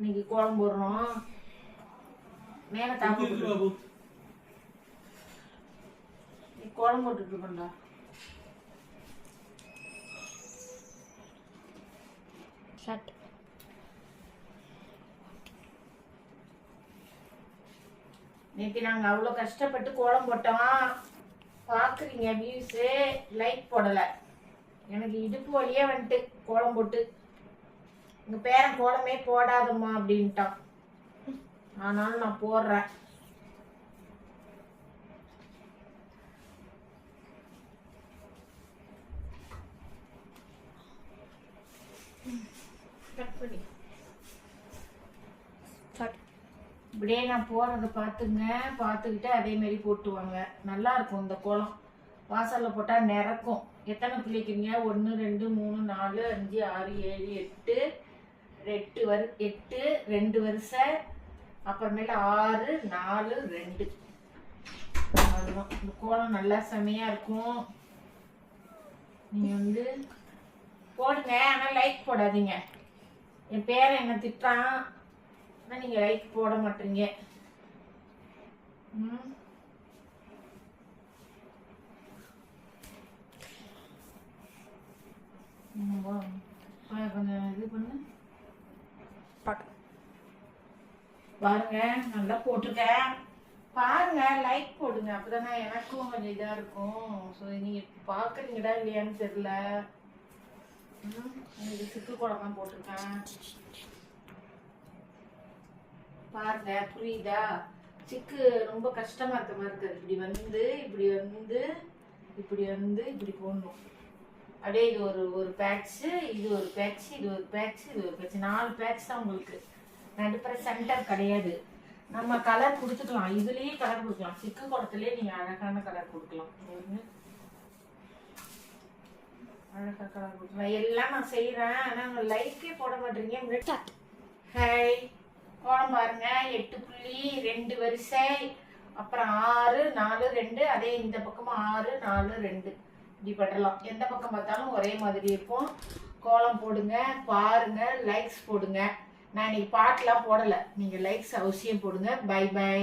இன்னைக்கு கோலம் போடுறோம். மேல தாப்பு நீ கோலம் போட்டுட்டு இருக்கா. நேற்று நாங்க அவ்வளோ கஷ்டப்பட்டு கோலம் போட்டோம். பாக்குறீங்க வியூஸு, லைக் போடல. எனக்கு இடுப்பு வழியே வந்துட்டு கோலம் போட்டு. எங்க பேரன் கோலமே போடாதம்மா அப்படின்ட்டான். ஆனாலும் நான் போடுறேன். இப்படியே நான் போடுறத பார்த்துங்க, பார்த்துக்கிட்டு அதே மாதிரி போட்டுவாங்க. நல்லா இருக்கும் இந்த கோலம். வாசலில் போட்டால் நிறக்கும். எத்தனை பிள்ளைக்குங்க? 1 2 3 4 5 6 7 8 8 2 வரிசை, அப்புறமேல 6 4 2. அதுதான் இந்த கோலம் நல்லா செமையாக இருக்கும். நீங்கள் போடுங்க, ஆனால் லைக் போடாதீங்க. என் பேரை என்ன திட்டுறான், ஆனால் நீங்கள் லைக் போட மாட்டீங்க. கொஞ்சம் இது பண்ணு பாருங்க. நல்லா போட்டுருக்கேன் பாருங்க. லைக் போடுங்க, அப்பதானே எனக்கும் கொஞ்சம் இதா இருக்கும். ஸோ நீங்க பாக்குறீங்கடா இல்லையான்னு தெரியல. சிக்கு குழம்பு போட்டிருக்கேன் பாருங்க. புரியுதா? சிக்கு ரொம்ப கஷ்டமா இருக்க மாதிரி இருக்குது. இப்படி வந்து இப்படி வந்து இப்படி வந்து இப்படி போடணும். அப்படியே இது ஒரு பேட்ச்சு, இது ஒரு பேட்ச், இது ஒரு பேட்ச், இது ஒரு பேட்ச். 4 பேட்ச் தான் உங்களுக்கு. நடுப்புற சென்டர் கிடையாது. நம்ம கலர் கொடுத்துக்கலாம், இதுலயே கலர் கொடுக்கலாம். சிக்கு குளத்துலயே நீங்க அழகான கலர் கொடுக்கலாம். அழகா கலர் கொடுக்கலாம். எல்லாம் நான் செய்யறேன், ஆனா அவங்க லைக்கே போட மாட்டீங்க. ஹாய், கோலம் பாருங்க. 8 புள்ளி 2 வரிசை, அப்புறம் 6 4 2. அதே இந்த பக்கமும் 6 4 2 இப்படி பட்டலாம். எந்த பக்கம் பார்த்தாலும் ஒரே மாதிரி இருக்கும். கோலம் போடுங்க, பாருங்க, லைக்ஸ் போடுங்க. நான் இன்னைக்கு பாட்டுலாம் போடலை. நீங்கள் லைக்ஸ் அவசியம் போடுங்க. Bye by.